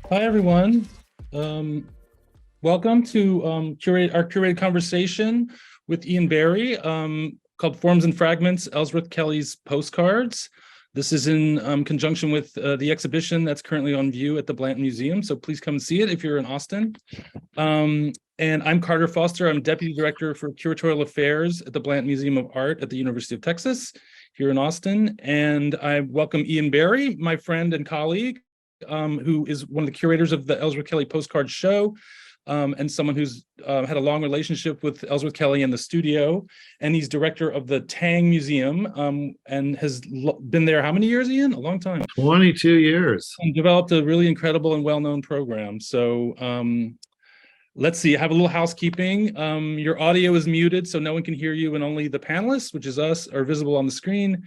Hi, everyone. Um, Welcome to our curated conversation with Ian Barry called Forms and Fragments, Ellsworth Kelly's Postcards. This is in conjunction with the exhibition that's currently on view at the Blanton Museum, so please come see it if you're in Austin. And I'm Carter Foster. I'm Deputy Director for Curatorial Affairs at the Blanton Museum of Art at the University of Texas here in Austin. And I welcome Ian Barry, my friend and colleague, who is one of the curators of the Ellsworth Kelly Postcard Show, and someone who's had a long relationship with Ellsworth Kelly in the studio. And he's director of the Tang Museum and has been there how many years, Ian? A long time. 22 years. And developed a really incredible and well-known program. So let's see, I have a little housekeeping. Your audio is muted, so no one can hear you, and only the panelists, which is us, are visible on the screen.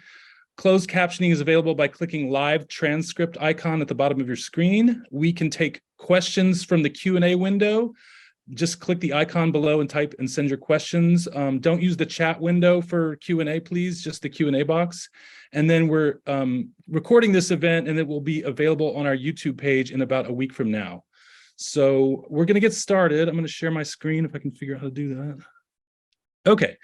Closed captioning is available by clicking live transcript icon at the bottom of your screen. We can take questions from the Q&A window. Just click the icon below and type and send your questions. Don't use the chat window for Q&A, please, just the Q&A box. And then we're recording this event, and it will be available on our YouTube page in about a week from now. So we're going to get started. I'm going to share my screen if I can figure out how to do that. Okay,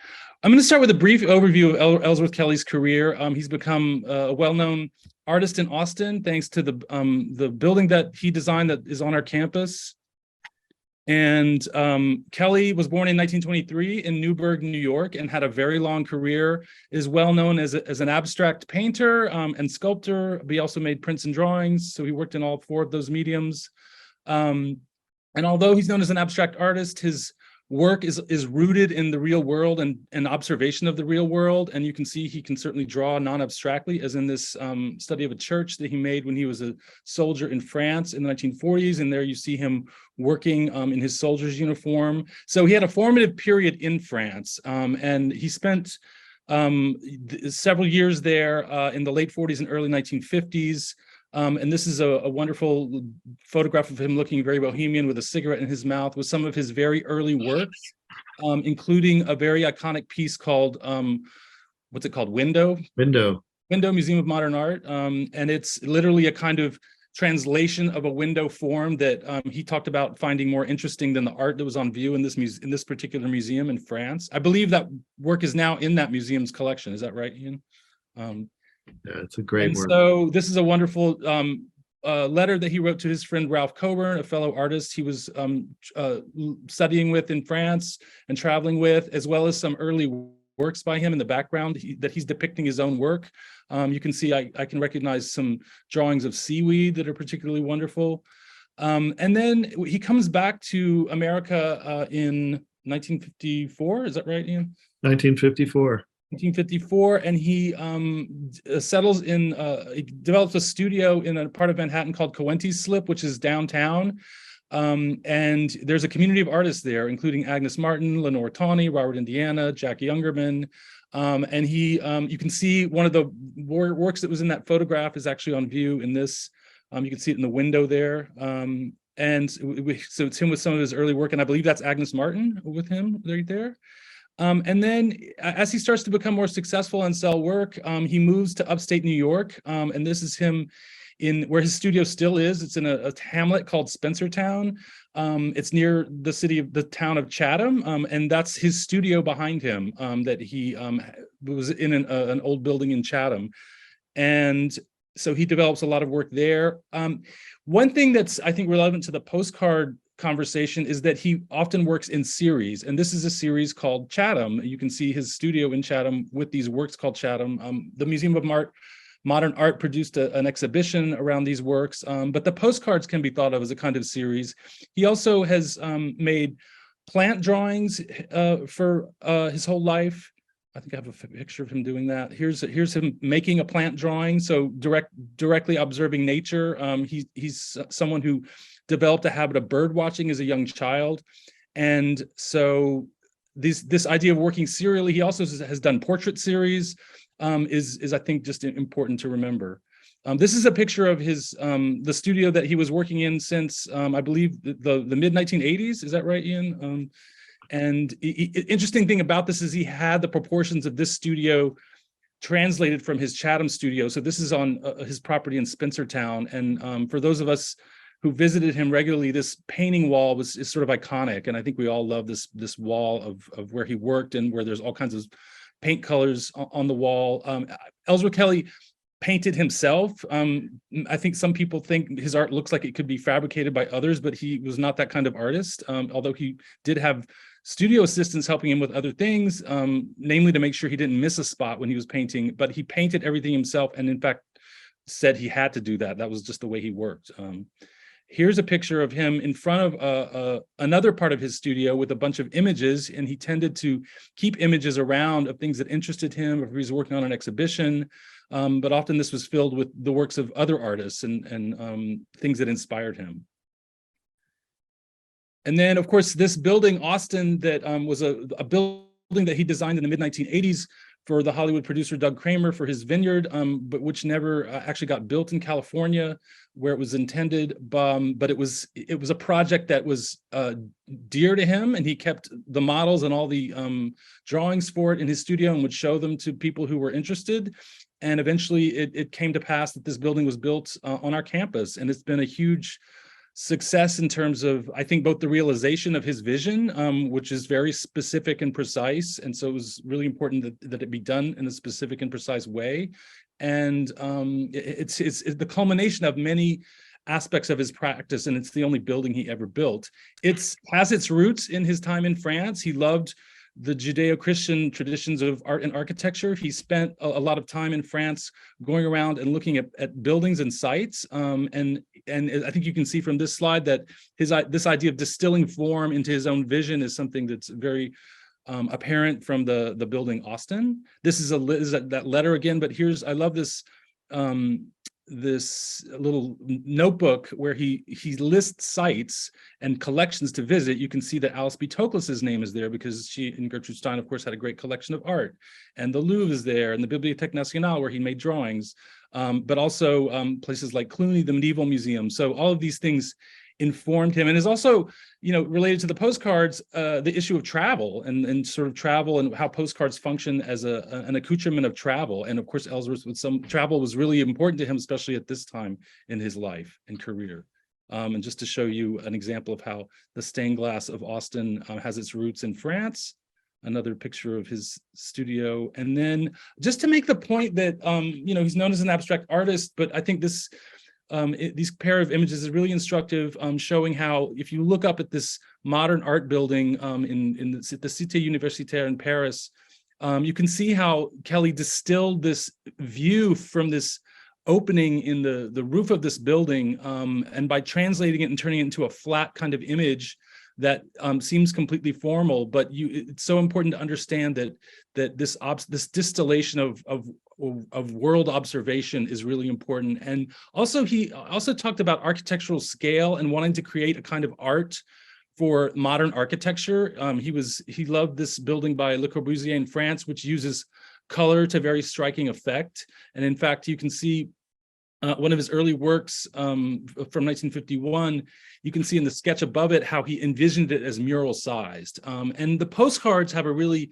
I'm going to start with a brief overview of Ellsworth Kelly's career. He's become a well-known artist in Austin thanks to the building that he designed that is on our campus. And Kelly was born in 1923 in Newburgh, New York, and had a very long career. Is well known as an abstract painter and sculptor. But he also made prints and drawings, so he worked in all four of those mediums. And although he's known as an abstract artist, his work is rooted in the real world and observation of the real world. And you can see he can certainly draw non-abstractly, as in this study of a church that he made when he was a soldier in France in the 1940s. And there you see him working in his soldier's uniform. So he had a formative period in France, and he spent several years there in the late 40s and early 1950s. And this is a wonderful photograph of him looking very bohemian with a cigarette in his mouth with some of his very early works, including a very iconic piece called, what's it called? Window Museum of Modern Art. And it's literally a kind of translation of a window form that he talked about finding more interesting than the art that was on view in this particular museum in France. I believe that work is now in that museum's collection. Is that right, Ian? Yeah, it's a great work. So this is a wonderful letter that he wrote to his friend Ralph Coburn, a fellow artist he was studying with in France and traveling with, as well as some early works by him in the background that he's depicting his own work. You can see I can recognize some drawings of seaweed that are particularly wonderful. And then he comes back to America in 1954. Is that right, Ian? 1954. 1954, and he settles in, he develops a studio in a part of Manhattan called Coenties Slip, which is downtown. And there's a community of artists there, including Agnes Martin, Lenore Tawney, Robert Indiana, Jack Youngerman. And he, you can see one of the works that was in that photograph is actually on view in this. You can see it in the window there. And so it's him with some of his early work, and I believe that's Agnes Martin with him right there. And then as he starts to become more successful and sell work, he moves to upstate New York. And this is him in where his studio still is. It's in a hamlet called Spencertown. It's near the town of Chatham. And that's his studio behind him, that he was in an old building in Chatham. And so he develops a lot of work there. One thing that's, I think, relevant to the postcard conversation is that he often works in series, and this is a series called Chatham. You can see his studio in Chatham with these works called Chatham. The Museum of Modern Art produced an exhibition around these works, but the postcards can be thought of as a kind of series. He also has made plant drawings for his whole life. I think I have a picture of him doing that. Here's him making a plant drawing, so directly observing nature. He's someone who developed a habit of bird watching as a young child. And so this idea of working serially, he also has done portrait series, is I think just important to remember. This is a picture of his the studio that he was working in since I believe the mid 1980s. Is that right, Ian? And interesting thing about this is he had the proportions of this studio translated from his Chatham studio. So this is on his property in Spencertown. And for those of us who visited him regularly, this painting wall is sort of iconic. And I think we all love this wall of where he worked, and where there's all kinds of paint colors on the wall. Ellsworth Kelly painted himself. I think some people think his art looks like it could be fabricated by others, but he was not that kind of artist, although he did have studio assistants helping him with other things, namely to make sure he didn't miss a spot when he was painting. But he painted everything himself, and in fact said he had to do that. That was just the way he worked. Here's a picture of him in front of another part of his studio with a bunch of images, and he tended to keep images around of things that interested him, if he was working on an exhibition, but often this was filled with the works of other artists and things that inspired him. And then, of course, this building, Austin, that was a building that he designed in the mid-1980s for the Hollywood producer Doug Kramer for his vineyard, but which never actually got built in California, where it was intended. But it was a project that was dear to him, and he kept the models and all the drawings for it in his studio and would show them to people who were interested. And eventually, it came to pass that this building was built on our campus, and it's been a huge success in terms of, I think, both the realization of his vision, which is very specific and precise. And so it was really important that it be done in a specific and precise way. And it's the culmination of many aspects of his practice, and it's the only building he ever built. It has its roots in his time in France. He loved the Judeo-Christian traditions of art and architecture. He spent a lot of time in France going around and looking at buildings and sites. And I think you can see from this slide that this idea of distilling form into his own vision is something that's very apparent from the building Austin. This is that letter again, but I love this this little notebook where he lists sites and collections to visit. You can see that Alice B. Toklas's name is there because she and Gertrude Stein, of course, had a great collection of art. And the Louvre is there, and the Bibliothèque Nationale, where he made drawings, but also places like Cluny, the Medieval Museum. So all of these things informed him, and is also, related to the postcards, the issue of travel and sort of travel and how postcards function as an accoutrement of travel. And of course, Ellsworth, with some travel was really important to him, especially at this time in his life and career. And just to show you an example of how the stained glass of Austin has its roots in France, another picture of his studio. And then just to make the point that, he's known as an abstract artist, but I think these pair of images is really instructive, showing how, if you look up at this modern art building in the Cité Universitaire in Paris, you can see how Kelly distilled this view from this opening in the roof of this building, and by translating it and turning it into a flat kind of image that seems completely formal, but it's so important to understand that this distillation of world observation is really important. And also, he also talked about architectural scale and wanting to create a kind of art for modern architecture. He loved this building by Le Corbusier in France, which uses color to very striking effect. And in fact, you can see one of his early works from 1951, you can see in the sketch above it how he envisioned it as mural sized. And the postcards have a really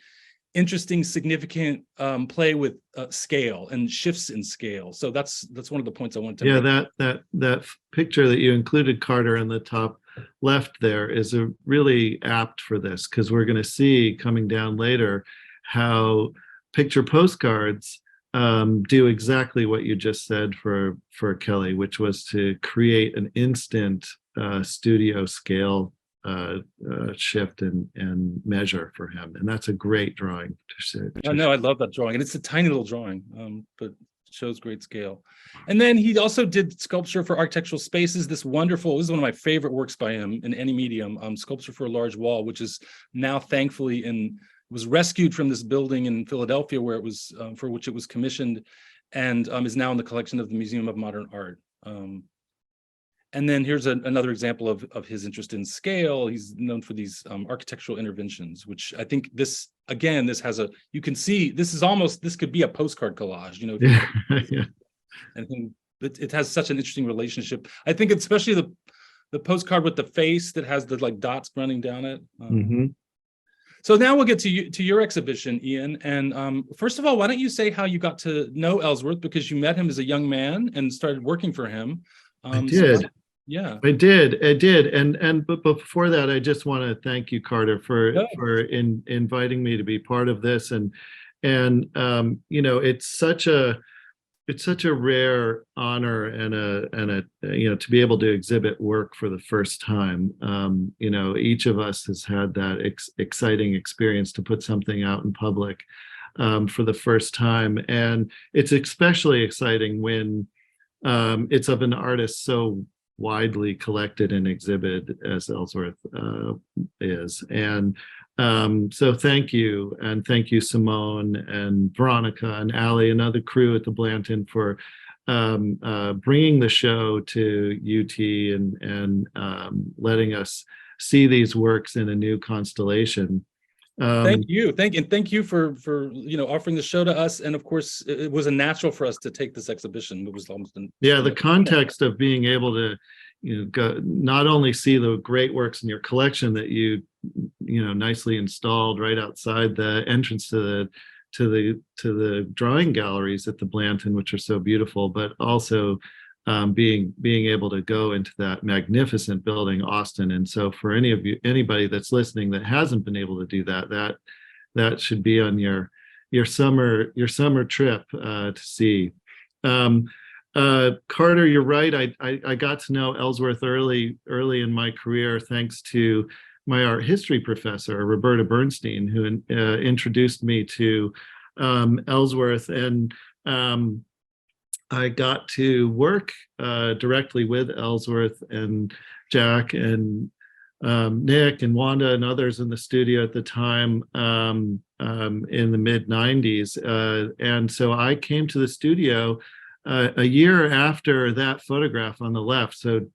interesting, significant play with scale and shifts in scale. So that's one of the points I wanted to make. That picture that you included, Carter, in the top left there is a really apt for this, because we're going to see coming down later how picture postcards do exactly what you just said for Kelly, which was to create an instant studio scale shift and measure for him. And that's a great drawing I know, I love that drawing, and it's a tiny little drawing, but shows great scale. And then he also did sculpture for architectural spaces. This is one of my favorite works by him in any medium, Sculpture for a Large Wall, which is now thankfully was rescued from this building in Philadelphia where it was for which it was commissioned, and is now in the collection of the Museum of Modern Art. And then here's another example of his interest in scale. He's known for these architectural interventions, which I think you can see this could be a postcard collage, Yeah. And it has such an interesting relationship. I think especially the postcard with the face that has the dots running down it. So now we'll get to your exhibition, Ian. And first of all, why don't you say how you got to know Ellsworth, because you met him as a young man and started working for him. I did. Yeah. I did, but before that, I just want to thank you, Carter, Yeah. for inviting me to be part of this, and it's such a rare honor and a to be able to exhibit work for the first time. Each of us has had that exciting experience to put something out in public for the first time, and it's especially exciting when it's of an artist so widely collected and exhibited as Ellsworth is. And so thank you. And thank you, Simone and Veronica and Ali and other crew at the Blanton for bringing the show to UT and letting us see these works in a new constellation. Thank you. Thank you for offering the show to us. And of course, it was a natural for us to take this exhibition. It was almost the context of being able to not only see the great works in your collection that you nicely installed right outside the entrance to the drawing galleries at the Blanton, which are so beautiful, but also being able to go into that magnificent building, Austin. And so for anybody that's listening that hasn't been able to do that should be on your summer trip to see. Carter, you're right. I got to know Ellsworth early in my career thanks to my art history professor, Roberta Bernstein, who introduced me to Ellsworth, and I got to work directly with Ellsworth and Jack and Nick and Wanda and others in the studio at the time in the mid 90s. And so I came to the studio a year after that photograph on the left. So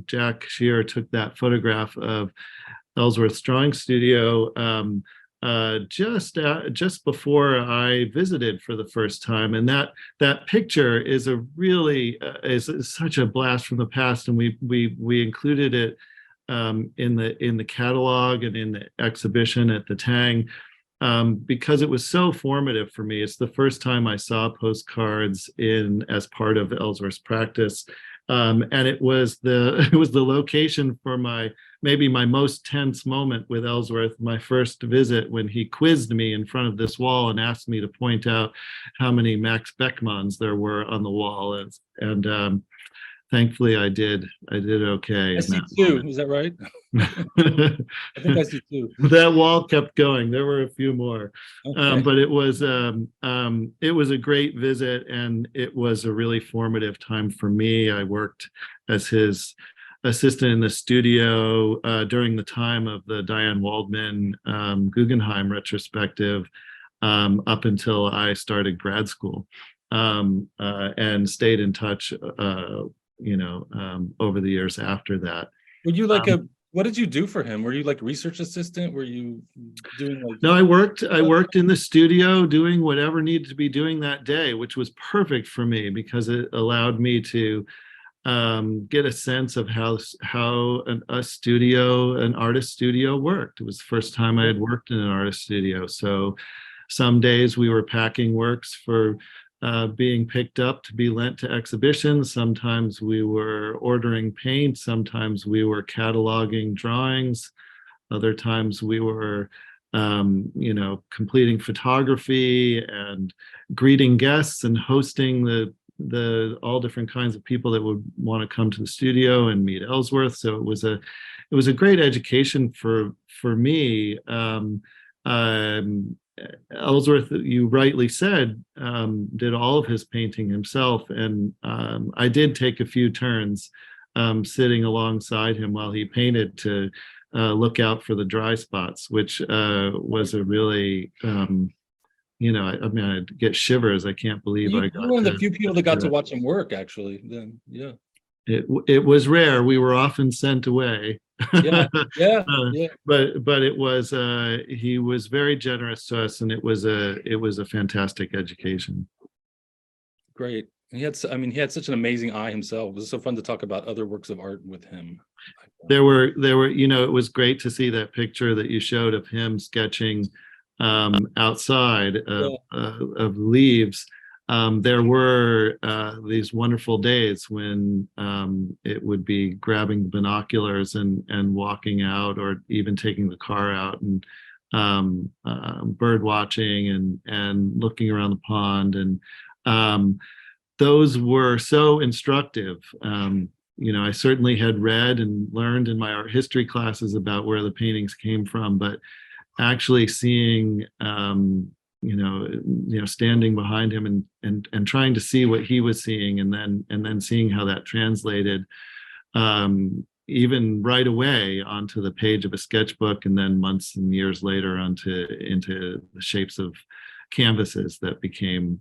Jack Shearer took that photograph of Ellsworth's drawing studio just before I visited for the first time, and that picture is a really is such a blast from the past, and we included it in the catalog and in the exhibition at the Tang because it was so formative for me. It's the first time I saw postcards as part of Ellsworth's practice. And it was the location for maybe my most tense moment with Ellsworth, my first visit, when he quizzed me in front of this wall and asked me to point out how many Max Beckmanns there were on the wall. And thankfully I did okay. I see two. Is that right? I think I see two. That wall kept going. There were a few more, Okay. but it was a great visit, and it was a really formative time for me. I worked as his assistant in the studio during the time of the Diane Waldman Guggenheim retrospective up until I started grad school, and stayed in touch over the years after that. Were you what did you do for him? Were you like research assistant? Were you doing like? No, I worked in the studio doing whatever needed to be doing that day, which was perfect for me because it allowed me to get a sense of how an artist studio worked. It was the first time I had worked in an artist studio. So some days we were packing works for being picked up to be lent to exhibitions. Sometimes we were ordering paint. Sometimes we were cataloging drawings. Other times we were, completing photography and greeting guests and hosting the all different kinds of people that would want to come to the studio and meet Ellsworth. So it was a great education for me. Ellsworth, you rightly said, did all of his painting himself, and I did take a few turns sitting alongside him while he painted to look out for the dry spots, which was a really, I'd get shivers. I can't believe I got. You're one of the few people that got to watch him work, actually. Then, yeah. It was rare. We were often sent away. Yeah. But it was he was very generous to us, and it was a fantastic education. Great. He had such an amazing eye himself. It was so fun to talk about other works of art with him. There were it was great to see that picture that you showed of him sketching outside of leaves. there were these wonderful days when it would be grabbing the binoculars and walking out, or even taking the car out and bird watching and looking around the pond. And those were so instructive. I certainly had read and learned in my art history classes about where the paintings came from, but actually seeing, standing behind him and trying to see what he was seeing, and then seeing how that translated, even right away onto the page of a sketchbook, and then months and years later into the shapes of canvases that became,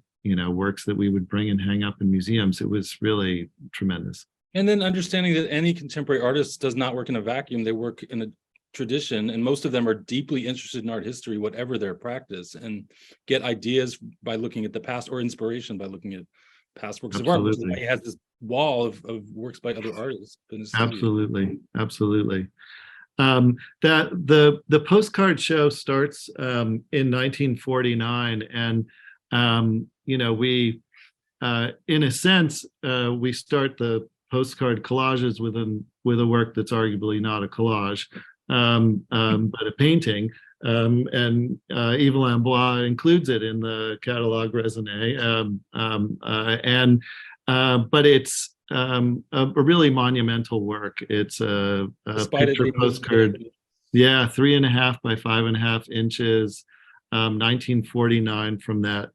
works that we would bring and hang up in museums. It was really tremendous. And then understanding that any contemporary artist does not work in a vacuum. They work in a tradition, and most of them are deeply interested in art history, whatever their practice, and get ideas by looking at the past, or inspiration by looking at past works of art. Which is why he has this wall of works by other artists in his studio. Absolutely. That the postcard show starts in 1949, and we in a sense we start the postcard collages with a work that's arguably not a collage, but a painting, and Yves Lambois includes it in the catalogue raisonné, but it's a really monumental work. It's a picture postcard, 3.5 by 5.5 inches, 1949, from that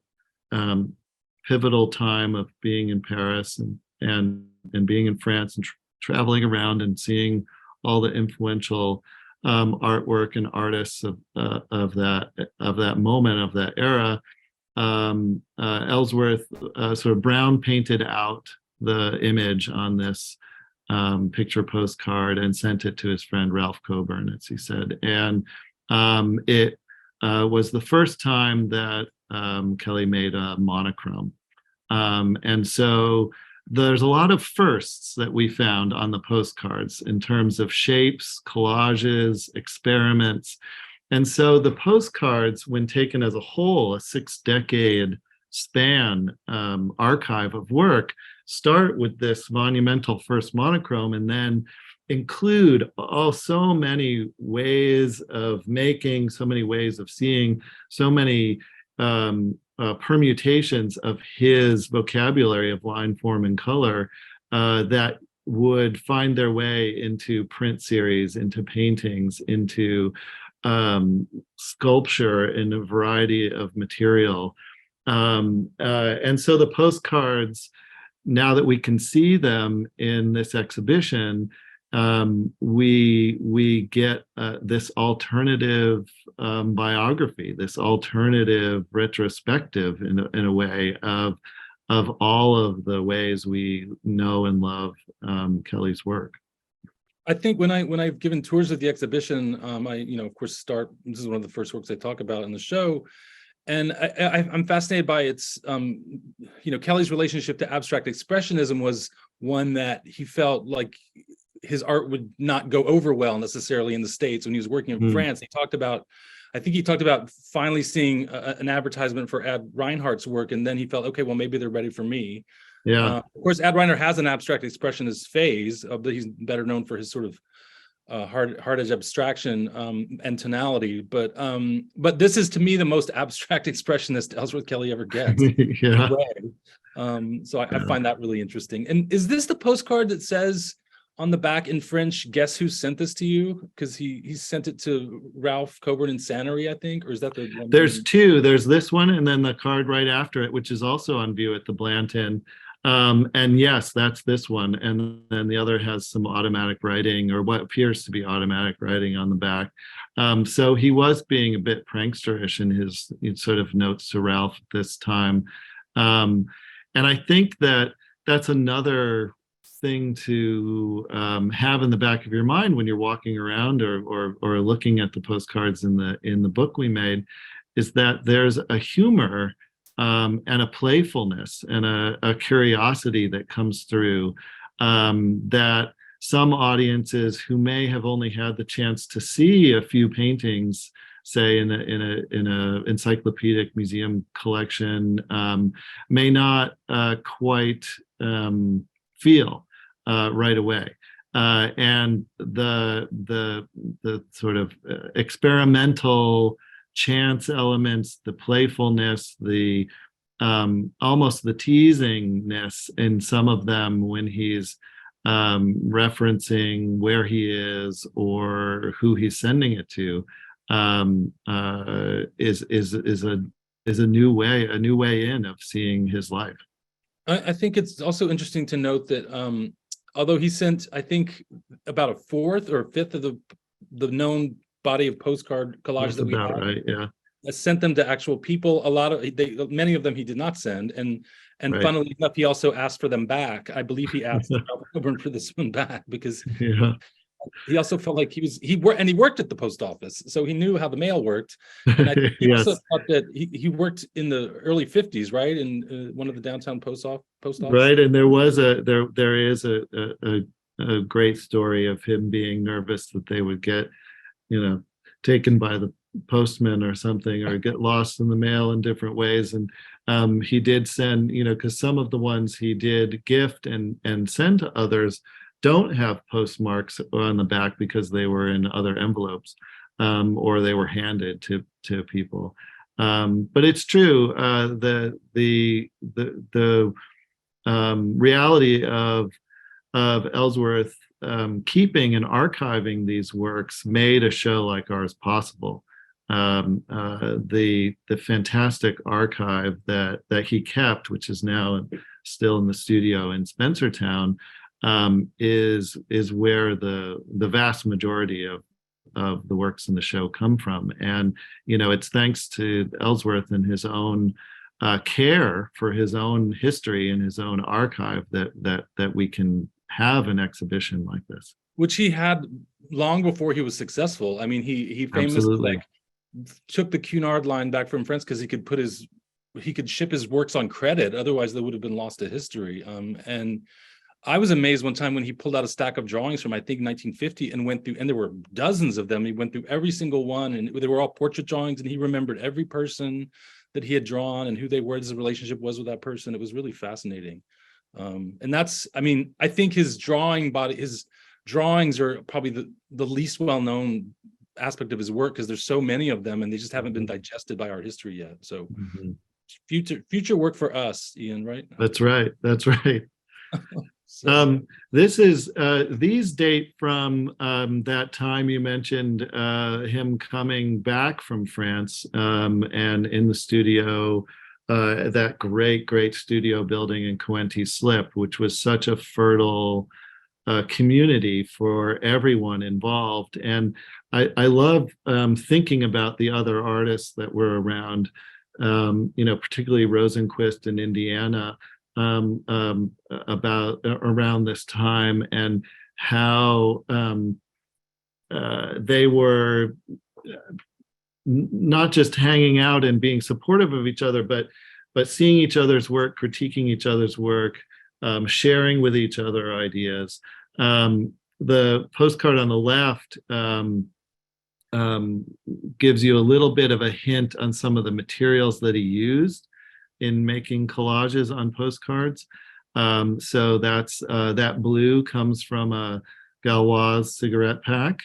pivotal time of being in Paris and being in France, and traveling around and seeing all the influential artwork and artists of that moment, of that era. Ellsworth sort of brown painted out the image on this picture postcard and sent it to his friend Ralph Coburn, as he said. And it was the first time that Kelly made a monochrome. And so there's a lot of firsts that we found on the postcards in terms of shapes, collages, experiments. And so the postcards, when taken as a whole, a 6-decade span archive of work, start with this monumental first monochrome, and then include so many ways of making, so many ways of seeing, so many permutations of his vocabulary of line, form, and color that would find their way into print series, into paintings, into sculpture in a variety of material. And so the postcards, now that we can see them in this exhibition, we get this alternative biography, this alternative retrospective in a way of all of the ways we know and love Kelly's work. I think when I've given tours of the exhibition, I of course this is one of the first works I talk about in the show, and I'm fascinated by its Kelly's relationship to abstract expressionism was one that he felt like his art would not go over well necessarily in the States when he was working in France. I think he talked about finally seeing an advertisement for Ad Reinhardt's work, and then he felt, okay, well, maybe they're ready for me. Yeah. Of course, Ad Reinhardt has an abstract expressionist phase, but he's better known for his sort of hard edge abstraction and tonality. But this is, to me, the most abstract expressionist Ellsworth Kelly ever gets. Yeah. So I find that really interesting. And is this the postcard that says on the back in French, guess who sent this to you? Because he sent it to Ralph Coburn in Sanary, I think, or is that the one? There's two. There's this one, and then the card right after it, which is also on view at the Blanton. And yes, that's this one. And then the other has some automatic writing, or what appears to be automatic writing on the back. So he was being a bit pranksterish in his sort of notes to Ralph at this time. And I think that's another thing to have in the back of your mind when you're walking around or looking at the postcards in the book we made, is that there's a humor and a playfulness and a curiosity that comes through that some audiences who may have only had the chance to see a few paintings say in a encyclopedic museum collection, may not quite feel right away. And the sort of experimental chance elements, the playfulness, the almost the teasingness in some of them when he's referencing where he is or who he's sending it to, is a new way in of seeing his life. I think it's also interesting to note that although he sent, I think, about a fourth or fifth of the known body of postcard collages that we have, right, yeah. Sent them to actual people. Many of them he did not send, and right. Funnily enough, he also asked for them back. I believe he asked Coburn for this one back because he also felt like he worked at the post office, so he knew how the mail worked. And I think he also thought that he worked in the early 50s, right, in one of the downtown post office. Right, and there is a great story of him being nervous that they would get, taken by the postman or something, or get lost in the mail in different ways. And he did send, because some of the ones he did gift and send to others don't have postmarks on the back because they were in other envelopes, or they were handed to people. But it's true, the reality of Ellsworth keeping and archiving these works made a show like ours possible. The fantastic archive that he kept, which is now still in the studio in Spencertown, is where the vast majority of the works in the show come from. And it's thanks to Ellsworth and his own care for his own history and his own archive that we can have an exhibition like this, which he had long before he was successful. I mean, he famously took the Cunard line back from France because he could ship his works on credit, otherwise they would have been lost to history. And I was amazed one time when he pulled out a stack of drawings from, I think, 1950 and went through, and there were dozens of them. He went through every single one, and they were all portrait drawings, and he remembered every person that he had drawn and who they were, his relationship was with that person. It was really fascinating. And that's, I mean, I think his drawings are probably the least well-known aspect of his work because there's so many of them and they just haven't been digested by art history yet. So future work for us, Ian, right? That's right. This is these date from that time you mentioned him coming back from France, and in the studio, that great studio building in Coenty Slip, which was such a fertile community for everyone involved. And I love thinking about the other artists that were around, particularly Rosenquist in Indiana, about around this time, and how they were not just hanging out and being supportive of each other, but seeing each other's work, critiquing each other's work, sharing with each other ideas. The postcard on the left gives you a little bit of a hint on some of the materials that he used in making collages on postcards. So that's that blue comes from a Gauloise cigarette pack,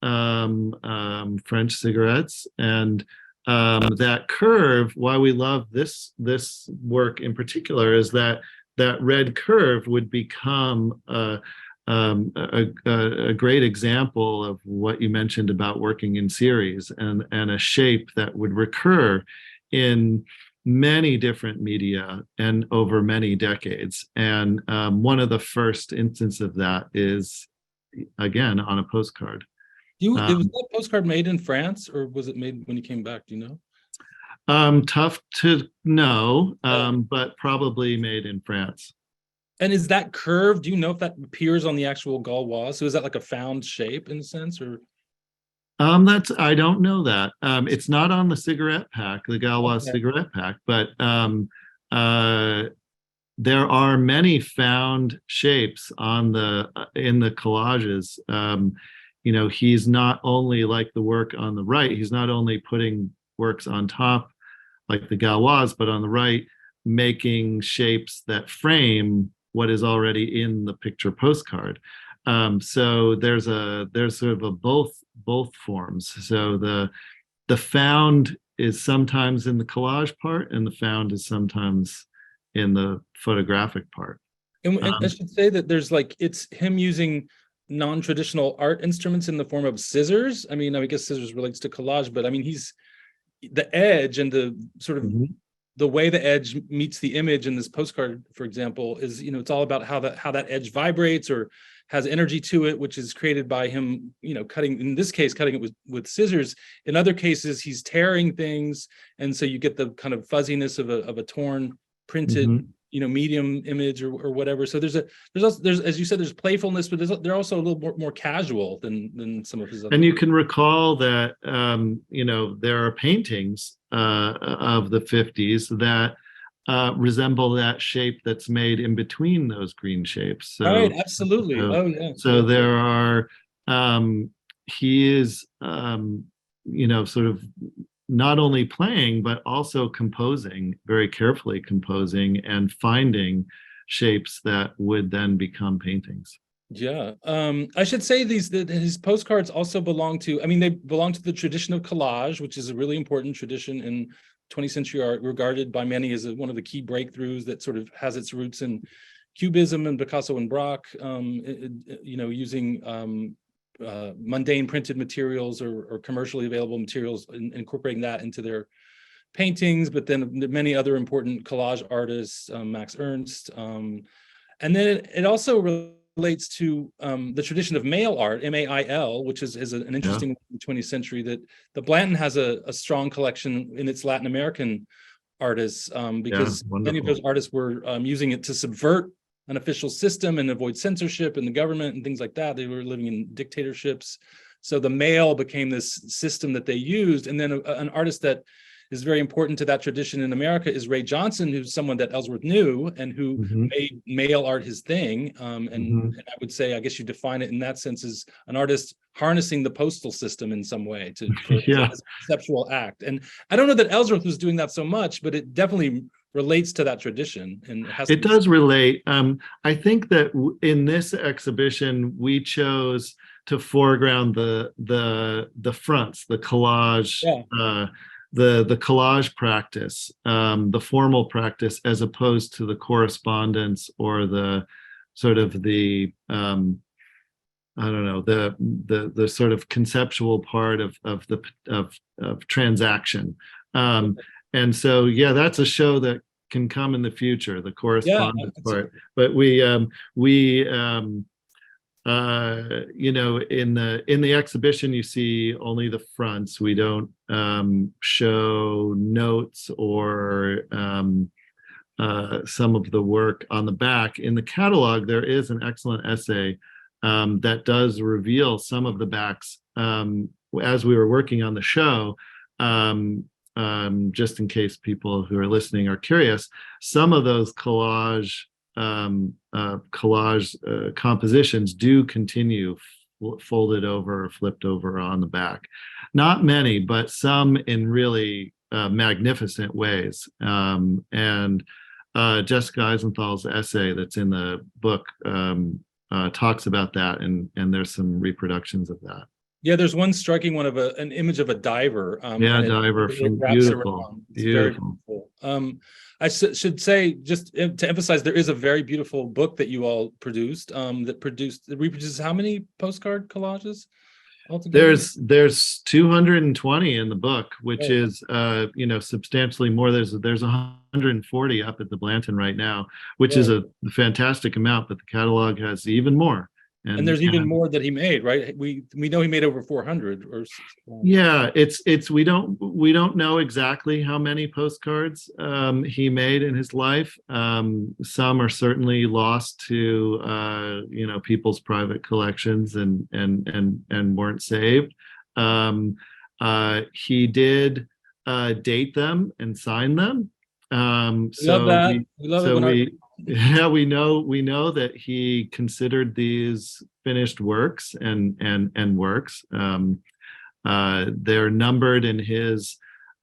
French cigarettes, and that curve. Why we love this work in particular is that red curve would become a great example of what you mentioned about working in series, and a shape that would recur in many different media and over many decades. And one of the first instances of that is, again, on a postcard. Was that postcard made in France, or was it made when you came back? Do you know? Tough to know, but probably made in France. And is that curve, do you know if that appears on the actual Gauloise? So is that like a found shape in a sense, or? I don't know that. It's not on the cigarette pack, the Gauloise cigarette pack, but there are many found shapes in the collages. he's not only like the work on the right, he's not only putting works on top like the Galois, but on the right, making shapes that frame what is already in the picture postcard. So there's sort of a both forms. So the found is sometimes in the collage part, and the found is sometimes in the photographic part. And I should say that there's it's him using non-traditional art instruments in the form of scissors. I mean, I guess scissors relates to collage, but I mean, he's the edge and the sort of the way the edge meets the image in this postcard, for example, is, it's all about how that edge vibrates or has energy to it, which is created by him, cutting, in this case, cutting it with scissors. In other cases, he's tearing things. And so you get the kind of fuzziness of a torn printed, medium image or whatever. So there's as you said, there's playfulness, but they're also a little more casual than some of his other. And you can recall that there are paintings of the 50s that resemble that shape that's made in between those green shapes. So, right, absolutely. So there are he is sort of not only playing, but also composing, very carefully composing and finding shapes that would then become paintings. Yeah. I should say his postcards also belong to, they belong to the tradition of collage, which is a really important tradition in 20th century art, regarded by many as one of the key breakthroughs that sort of has its roots in Cubism and Picasso and Braque, using mundane printed materials or commercially available materials and incorporating that into their paintings. But then many other important collage artists, Max Ernst, and then it also relates to the tradition of mail art, MAIL, which is an interesting one in the 20th century, that the Blanton has a strong collection in its Latin American artists, because many of those artists were using it to subvert an official system and avoid censorship in the government and things like that. They were living in dictatorships. So the mail became this system that they used. And then an artist that is very important to that tradition in America is Ray Johnson, who's someone that Ellsworth knew and who made mail art his thing. And I would say, I guess you define it in that sense as an artist harnessing the postal system in some way as a conceptual act. And I don't know that Ellsworth was doing that so much, but it definitely relates to that tradition. And it does relate. I think that in this exhibition, we chose to foreground the fronts, the collage, the collage practice, the formal practice, as opposed to the correspondence or the sort of the the sort of conceptual part of transaction. And so, that's a show that can come in the future, the correspondence part. But we in the exhibition, you see only the fronts. We don't show notes or some of the work on the back. In the catalog, there is an excellent essay that does reveal some of the backs as we were working on the show. Just in case people who are listening are curious, some of those collage compositions do continue folded over or flipped over on the back. Not many, but some in really magnificent ways. And Jessica Eisenthal's essay that's in the book talks about that, and there's some reproductions of that. Yeah, there's one striking one of an image of a diver. Diver, from beautiful. Very beautiful. I should say, just to emphasize, there is a very beautiful book that you all produced that reproduces how many postcard collages altogether? There's 220 in the book, which is substantially more. There's 140 up at the Blanton right now, which is a fantastic amount, but the catalog has even more. And there's even more that he made, right? We know he made over 400 or. It's we don't know exactly how many postcards he made in his life. Some are certainly lost to people's private collections and weren't saved. He did date them and sign them. Love that. We love it. We know that he considered these finished works and works. They're numbered in his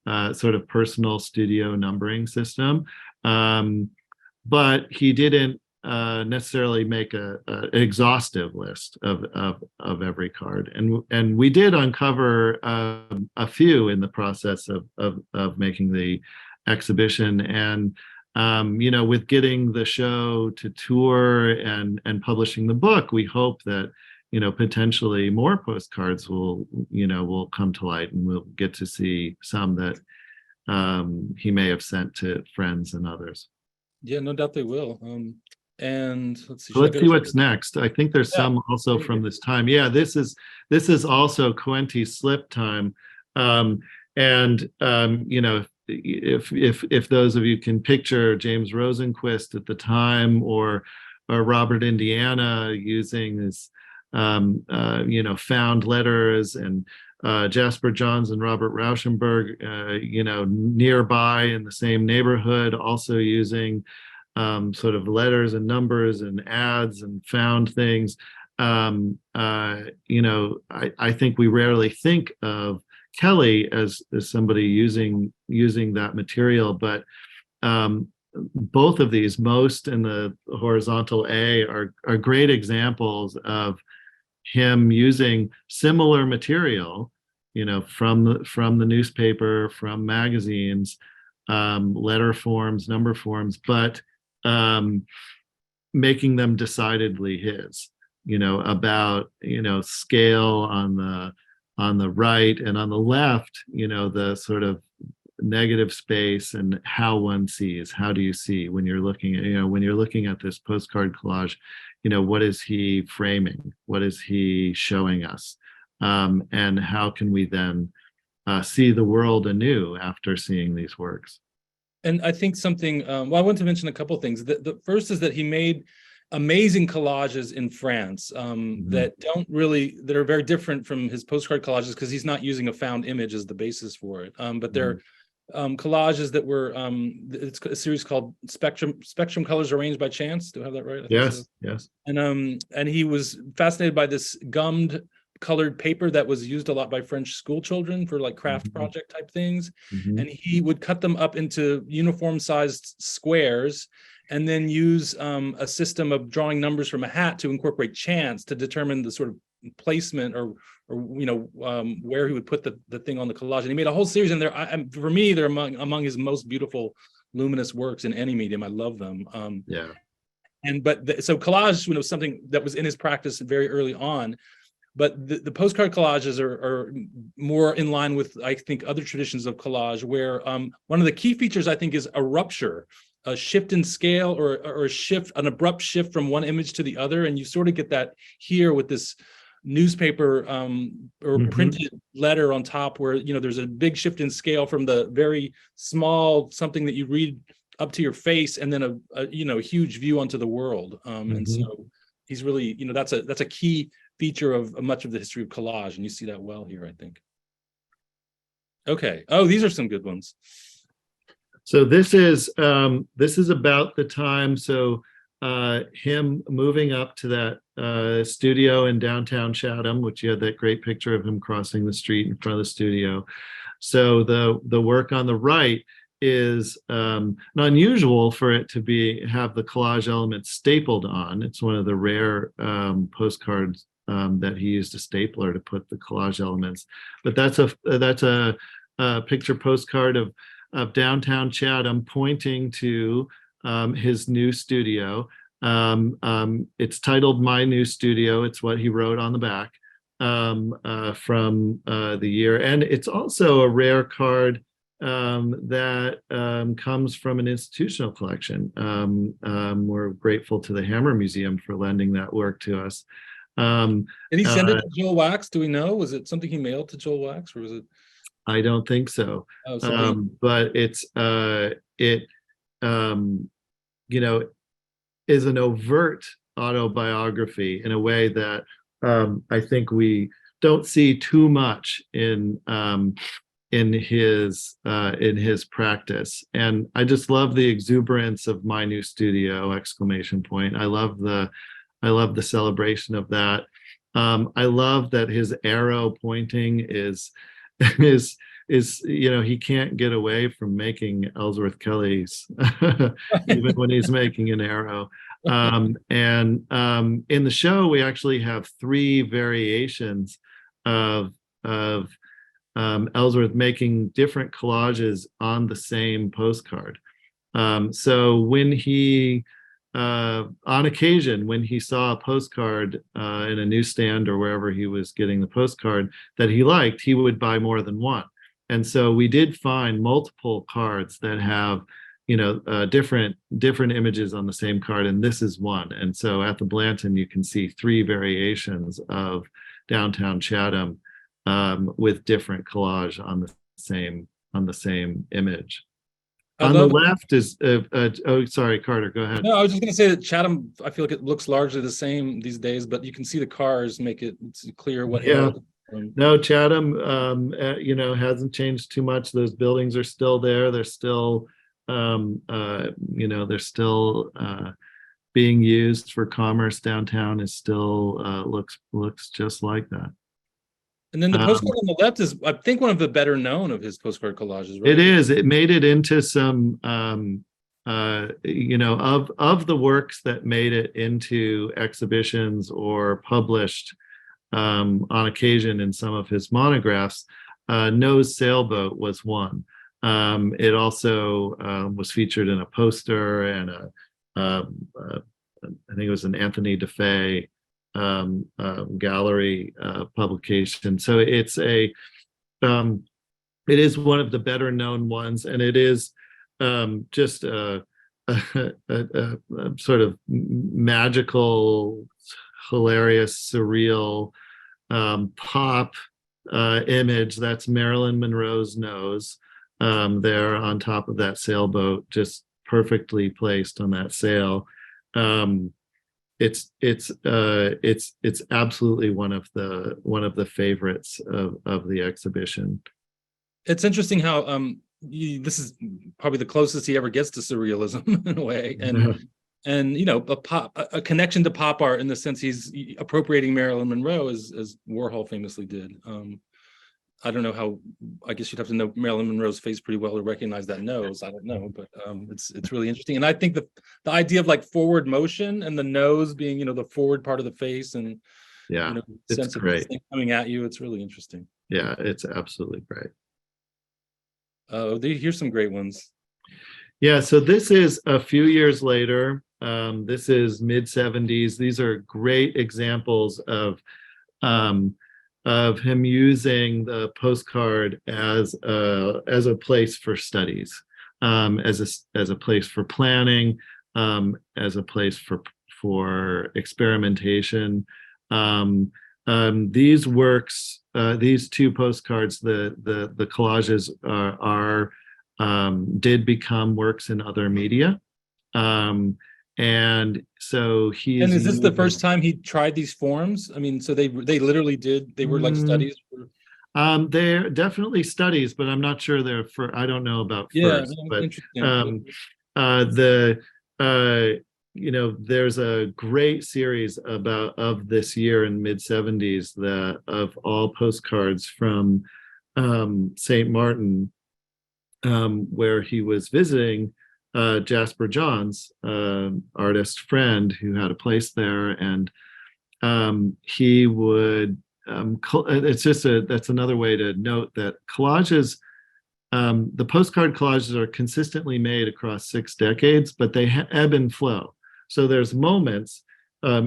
sort of personal studio numbering system. But he didn't necessarily make an exhaustive list of every card, and we did uncover a few in the process of making the exhibition. And with getting the show to tour and publishing the book, we hope that potentially more postcards will come to light, and we'll get to see some that he may have sent to friends and others. Yeah, no doubt they will. And let's see. Let's see what's next. I think there's some also from this time. Yeah, this is also Coenties slip time. If those of you can picture James Rosenquist at the time, or Robert Indiana using his found letters, and Jasper Johns and Robert Rauschenberg nearby in the same neighborhood, also using sort of letters and numbers and ads and found things. I think we rarely think of Kelly as somebody using that material, but both of these, Most and the horizontal A, are great examples of him using similar material, from the newspaper, from magazines, letter forms, number forms, but making them decidedly his, about, scale on the right, and on the left, the sort of negative space and how one sees. How do you see when you're looking at this postcard collage? What is he framing? What is he showing us? And how can we then see the world anew after seeing these works? And I think something, I want to mention a couple of things. The first is that he made amazing collages in France that are very different from his postcard collages, because he's not using a found image as the basis for it. But they're collages that were, it's a series called Spectrum Colors Arranged by Chance. Do I have that right? Yes, yes. And he was fascinated by this gummed colored paper that was used a lot by French school children for like craft project type things. And he would cut them up into uniform sized squares, and then use a system of drawing numbers from a hat to incorporate chance to determine the sort of placement or where he would put the thing on the collage. And he made a whole series, and for me, they're among his most beautiful luminous works in any medium. I love them. So collage was something that was in his practice very early on. But the postcard collages are more in line with, I think, other traditions of collage, where one of the key features, I think, is a rupture, a shift in scale, or an abrupt shift from one image to the other. And you sort of get that here with this newspaper or printed letter on top, where there's a big shift in scale from the very small something that you read up to your face, and then a huge view onto the world. And so he's really, that's a key feature of much of the history of collage, and you see that well here, I think. Okay. Oh, these are some good ones. So this is about the time. So him moving up to that studio in downtown Chatham, which you had that great picture of him crossing the street in front of the studio. So the work on the right is not unusual for it to have the collage elements stapled on. It's one of the rare postcards that he used a stapler to put the collage elements. But that's a picture postcard of downtown Chatham, pointing to his new studio. It's titled My New Studio. It's what he wrote on the back from the year. And it's also a rare card that comes from an institutional collection. We're grateful to the Hammer Museum for lending that work to us. Did he send it to Joel Wax? Do we know? Was it something he mailed to Joel Wax, or was it? I don't think so. But it's is an overt autobiography in a way that I think we don't see too much in his practice. And I just love the exuberance of My New Studio! ! I love the celebration of that. I love that his arrow pointing is is he can't get away from making Ellsworth Kelly's even when he's making an arrow. And in the show, we actually have three variations of Ellsworth making different collages on the same postcard. So when he, on occasion, when he saw a postcard in a newsstand or wherever he was getting the postcard that he liked, he would buy more than one. And so we did find multiple cards that have, different images on the same card, and this is one. And so at the Blanton, you can see three variations of downtown Chatham with different collage on the same image. On the left is oh, sorry, Carter, go ahead. No, I was just going to say that Chatham, I feel like it looks largely the same these days, but you can see the cars make it's clear what. Yeah. No, Chatham, hasn't changed too much. Those buildings are still there. They're still, they're still being used for commerce. Downtown is still looks just like that. And then the postcard on the left is, I think, one of the better known of his postcard collages, right? It is. It made it into some, of the works that made it into exhibitions or published on occasion in some of his monographs. Noah's Sailboat was one. It also was featured in a poster and I think it was an Anthony DeFay gallery publication. So it is one of the better known ones, and it is just a sort of magical, hilarious, surreal pop image. That's Marilyn Monroe's nose there on top of that sailboat, just perfectly placed on that sail. It's absolutely one of the favorites of the exhibition. It's interesting how this is probably the closest he ever gets to surrealism in a way, and a connection to pop art in the sense he's appropriating Marilyn Monroe as Warhol famously did. I don't know how. I guess you'd have to know Marilyn Monroe's face pretty well to recognize that nose. I don't know, but it's really interesting. And I think the idea of like forward motion and the nose being the forward part of the face and it's sense great. of thing coming at you. It's really interesting. Yeah, it's absolutely great. Here's some great ones. Yeah, so this is a few years later. This is mid-70s. These are great examples of him using the postcard as a place for studies, as a place for planning, as a place for experimentation. These works, these two postcards, the collages did become works in other media. And so And is this the first time he tried these forms? I mean, so they literally they were like studies. They're definitely studies, but I'm not sure I don't know about first. But there's a great series of this year in mid-70s of all postcards from St. Martin, where he was visiting Jasper Johns, artist friend who had a place there, and he would. That's another way to note that collages, the postcard collages are consistently made across 6 decades, but they ebb and flow. So there's moments,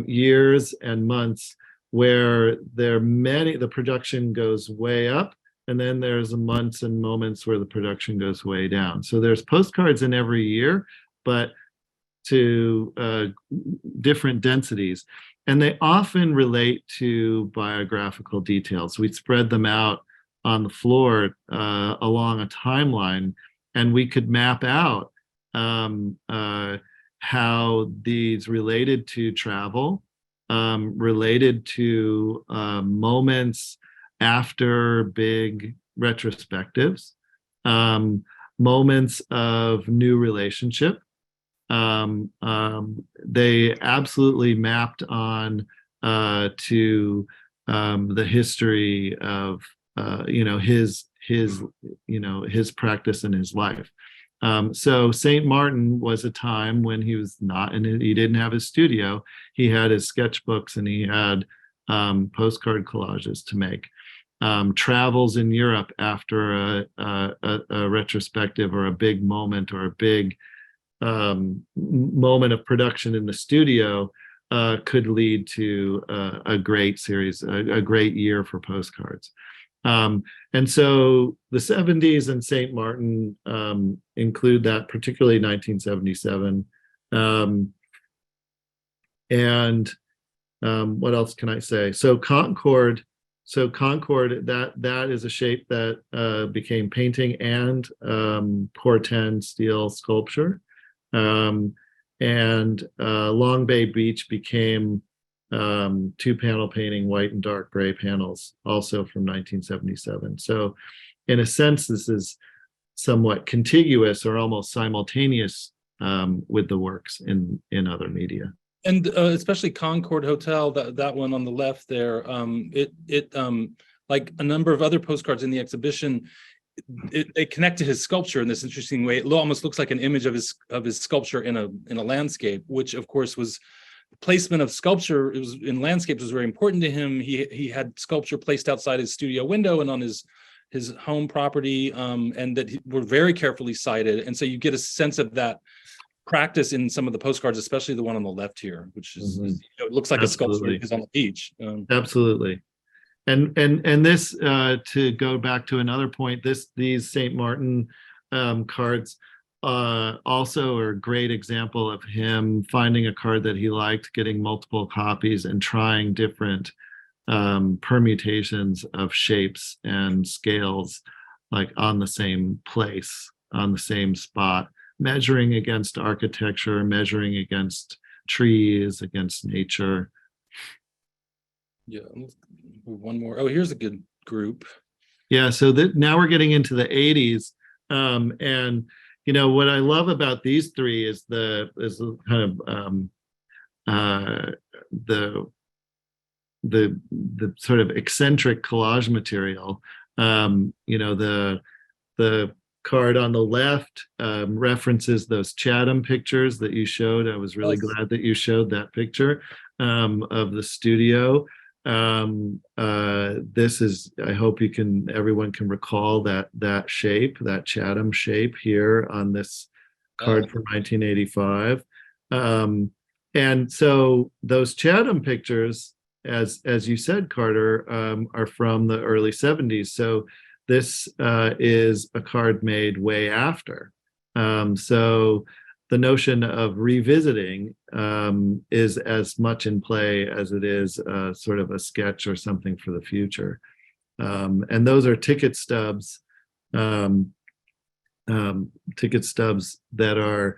years and months where the production goes way up, and then there's months and moments where the production goes way down. So there's postcards in every year, but to different densities. And they often relate to biographical details. We spread them out on the floor along a timeline, and we could map out how these related to travel, related to moments after big retrospectives, moments of new relationship. They absolutely mapped on to the history of his practice and his life. So St. Martin was a time when he was not, and he didn't have his studio. He had his sketchbooks and he had postcard collages to make. Travels in Europe after a retrospective or a big moment or a big moment of production in the studio could lead to a great series, a great year for postcards. And so the 70s and St. Martin include that, particularly 1977. What else can I say? So Concord, that is a shape that became painting and Corten steel sculpture. Long Bay Beach became two panel painting, white and dark gray panels, also from 1977. So in a sense, this is somewhat contiguous or almost simultaneous with the works in other media. And especially Concord Hotel, that one on the left there, like a number of other postcards in the exhibition, they connect to his sculpture in this interesting way. It almost looks like an image of his sculpture in a landscape, which of course was placement of sculpture. It was in landscapes was very important to him. He had sculpture placed outside his studio window and on his home property, and that were very carefully cited. And so you get a sense of that practice in some of the postcards, especially the one on the left here, which is it looks like Absolutely. a sculpture is on the beach. Absolutely. And this to go back to another point, these St. Martin cards also are a great example of him finding a card that he liked, getting multiple copies, and trying different permutations of shapes and scales, like on the same place, on the same spot, measuring against architecture, measuring against trees, against nature. Yeah, one more. Oh, here's a good group. Yeah, so now we're getting into the 80s, and what I love about these three is the kind of the sort of eccentric collage material. The card on the left references those Chatham pictures that you showed. I was really glad that you showed that picture of the studio. This is, I hope everyone can recall that shape, that Chatham shape here on this card from 1985. And so those Chatham pictures, as you said, Carter, are from the early 70s. So this is a card made way after. So the notion of revisiting is as much in play as it is sort of a sketch or something for the future. And those are ticket stubs that are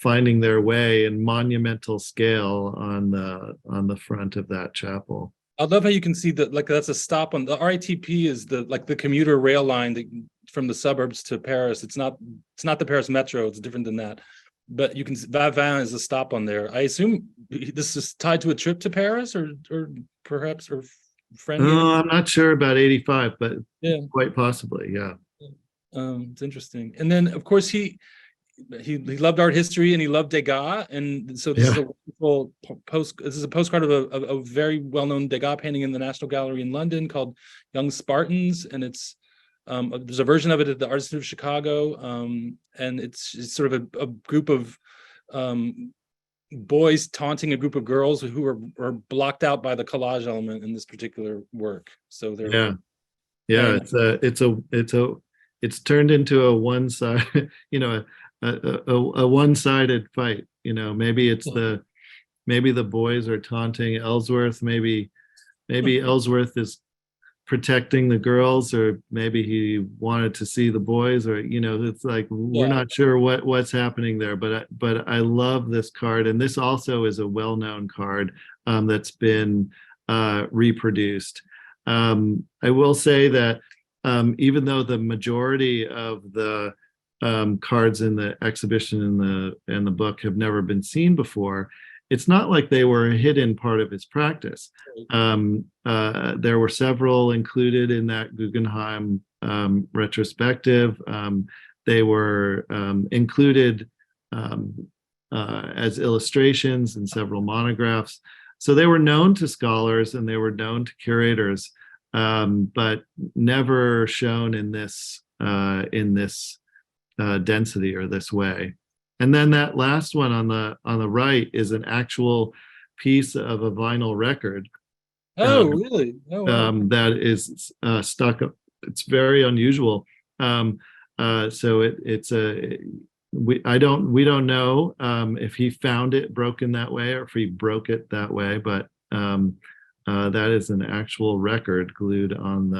finding their way in monumental scale on the front of that chapel. I love how you can see that, like, that's a stop on the RITP is the commuter rail line from the suburbs to Paris. It's not the Paris Metro. It's different than that. But you can Vavin is a stop on there. I assume this is tied to a trip to Paris, or perhaps or friend. Oh, I'm not sure about 85, but yeah, quite possibly, yeah. It's interesting. And then of course he loved art history and he loved Degas, and so this is a wonderful This is a postcard of a very well-known Degas painting in the National Gallery in London called Young Spartans, and it's there's a version of it at the Art Institute of Chicago, and it's sort of a group of boys taunting a group of girls who are blocked out by the collage element in this particular work. So they're it's turned into a one side, a one-sided fight. Maybe it's maybe the boys are taunting Ellsworth, maybe Ellsworth is protecting the girls, or maybe he wanted to see the boys, or it's like we're not sure what's happening there, but I love this card. And this also is a well-known card that's been reproduced. I will say that even though the majority of the cards in the exhibition in the book have never been seen before, it's not like they were a hidden part of his practice. There were several included in that Guggenheim retrospective. They were included as illustrations in several monographs. So they were known to scholars and they were known to curators, but never shown in this density or this way. And then that last one on the right is an actual piece of a vinyl record. Oh, really? Oh, wow. That is stuck up. It's very unusual. So it's a we don't know if he found it broken that way or if he broke it that way, but that is an actual record glued on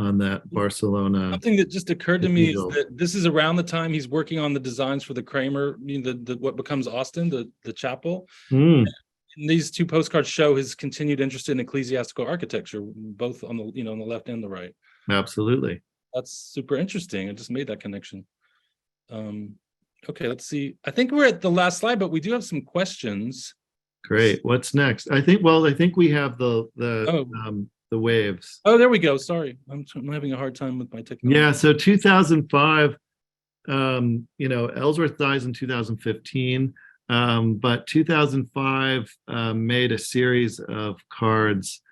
that Barcelona. Something that just occurred to me is that this is around the time he's working on the designs for the Kramer, the what becomes Austin, the chapel. And these two postcards show his continued interest in ecclesiastical architecture, both on the on the left and the right. Absolutely. That's super interesting. I just made that connection. Okay, let's see. I think we're at the last slide, but we do have some questions. Great. What's next? I think we have the waves. Oh, there we go. Sorry, I'm having a hard time with my technology. Yeah. So 2005. Ellsworth dies in 2015, but 2005 made a series of cards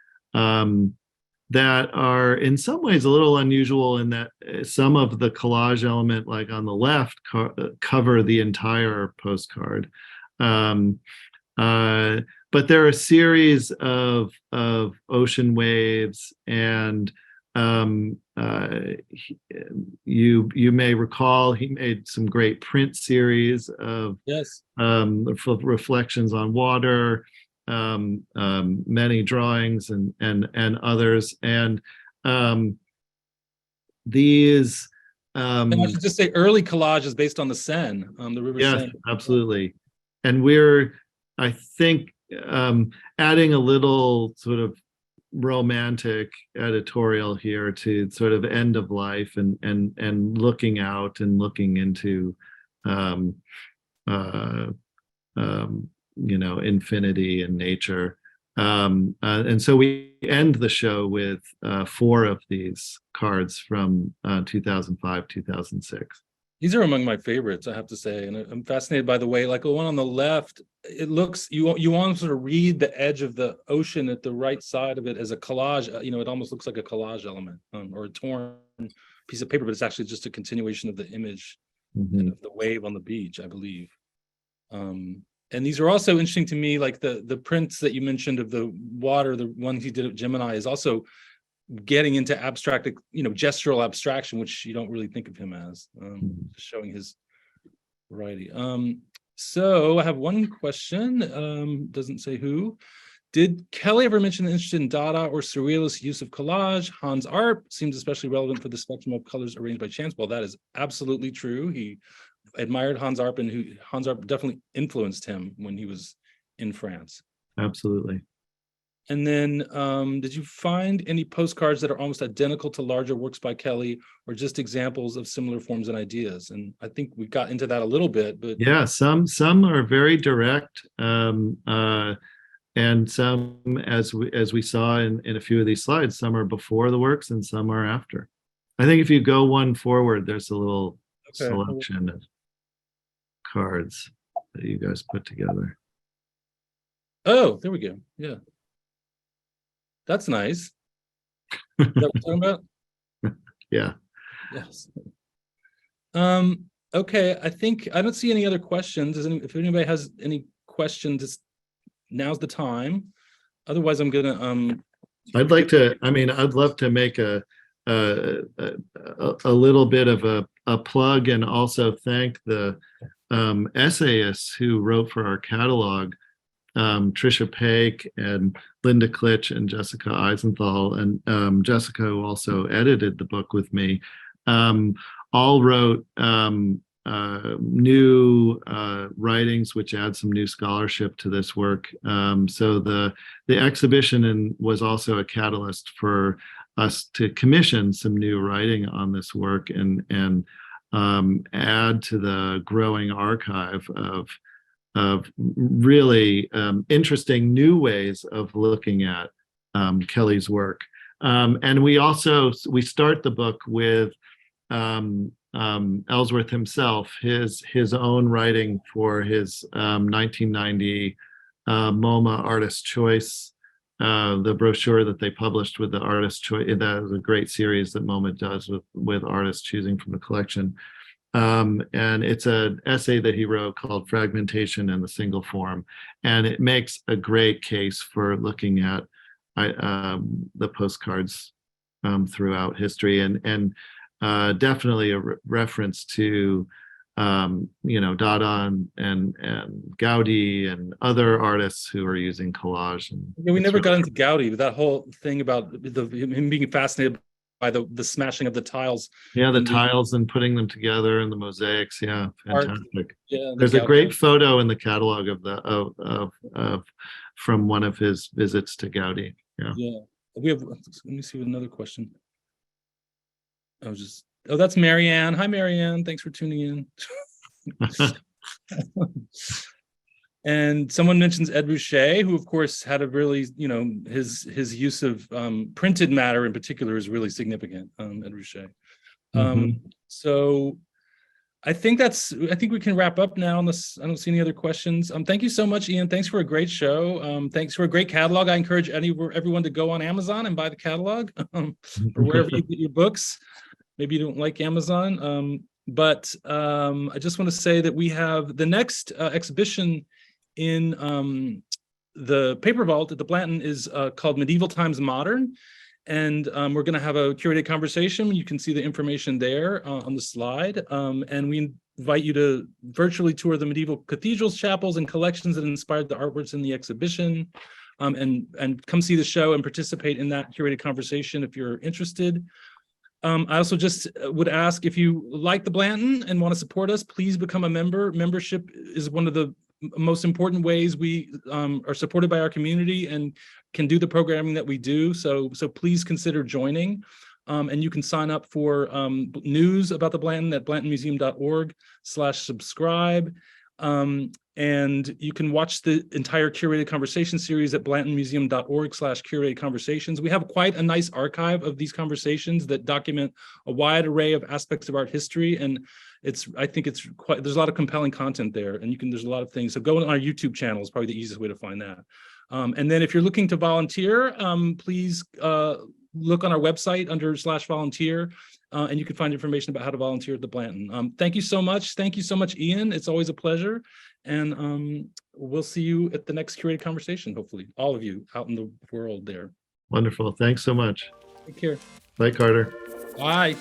that are in some ways a little unusual in that some of the collage element, like on the left, cover the entire postcard. But there are a series of ocean waves, and you may recall he made some great print series of reflections on water, many drawings and others, and these. And I should just say, early collages based on the Seine, the River Seine. Absolutely, and we're, I think, adding a little sort of romantic editorial here to sort of end of life and looking out and looking into infinity and nature, and so we end the show with 4 of these cards from 2005, 2006. These are among my favorites, I have to say, and I'm fascinated by the way, like the one on the left, it looks, you want to sort of read the edge of the ocean at the right side of it as a collage. It almost looks like a collage element, or a torn piece of paper, but it's actually just a continuation of the image of the wave on the beach, I believe. And these are also interesting to me, like the prints that you mentioned of the water, the one he did at Gemini is also getting into abstract, gestural abstraction, which you don't really think of him as, showing his variety. So I have one question, doesn't say who. Did Kelly ever mention the interest in Dada or Surrealist use of collage? Hans Arp seems especially relevant for the spectrum of colors arranged by chance. Well, that is absolutely true. He admired Hans Arp, and Hans Arp definitely influenced him when he was in France. Absolutely. And then did you find any postcards that are almost identical to larger works by Kelly, or just examples of similar forms and ideas? And I think we got into that a little bit, but yeah, some are very direct, and some, as we saw in a few of these slides, some are before the works and some are after. I think if you go one forward, there's a little selection of cards that you guys put together. Oh, there we go. Yeah. That's nice. Is that what we're talking about? Yeah. Yes. Okay, I think I don't see any other questions. If anybody has any questions, now's the time. Otherwise, I'm gonna I'd love to make a little bit of a plug, and also thank the essayists who wrote for our catalog. Tricia Paik and Linda Klitsch and Jessica Eisenthal, and Jessica, who also edited the book with me, all wrote new writings which add some new scholarship to this work. So the exhibition was also a catalyst for us to commission some new writing on this work and add to the growing archive of really interesting new ways of looking at Kelly's work. And we start the book with Ellsworth himself, his own writing for his 1990 MoMA Artist Choice, the brochure that they published with the Artist Choice. That was a great series that MoMA does with artists choosing from the collection. And it's an essay that he wrote called Fragmentation and the Single Form. And it makes a great case for looking at the postcards throughout history, and definitely a reference to Dada and Gaudi and other artists who are using collage. And yeah, we never got into Gaudi, but that whole thing about him being fascinated by the smashing of the tiles. Yeah, the tiles and putting them together and the mosaics. Yeah, fantastic. Art. Yeah, there's a great photo in the catalog of from one of his visits to Gaudi. Yeah. Let me see another question. That's Marianne. Hi, Marianne. Thanks for tuning in. And someone mentions Ed Ruscha, who of course had a really, his use of printed matter in particular is really significant. Ed Ruscha. So I think we can wrap up now unless I don't see any other questions. Thank you so much, Ian. Thanks for a great show. Thanks for a great catalog. I encourage everyone to go on Amazon and buy the catalog or wherever you get your books. Maybe you don't like Amazon, but I just want to say that we have the next exhibition in the Paper Vault at the Blanton is called Medieval Times Modern. And we're going to have a curated conversation. You can see the information there on the slide. And we invite you to virtually tour the medieval cathedrals, chapels, and collections that inspired the artworks in the exhibition. And come see the show and participate in that curated conversation if you're interested. I also just would ask, if you like the Blanton and want to support us, please become a member. Membership is one of the most important ways we are supported by our community and can do the programming that we do. So please consider joining. And you can sign up for news about the Blanton at blantonmuseum.org/subscribe. And you can watch the entire curated conversation series at blantonmuseum.org/curated conversations. We have quite a nice archive of these conversations that document a wide array of aspects of art history. And I think there's a lot of compelling content there, and there's a lot of things. So go on our YouTube channel is probably the easiest way to find that. And then if you're looking to volunteer, please look on our website under /volunteer, and you can find information about how to volunteer at the Blanton. Thank you so much. Thank you so much, Ian. It's always a pleasure. And we'll see you at the next curated conversation, hopefully, all of you out in the world there. Wonderful. Thanks so much. Take care. Bye, Carter. Bye.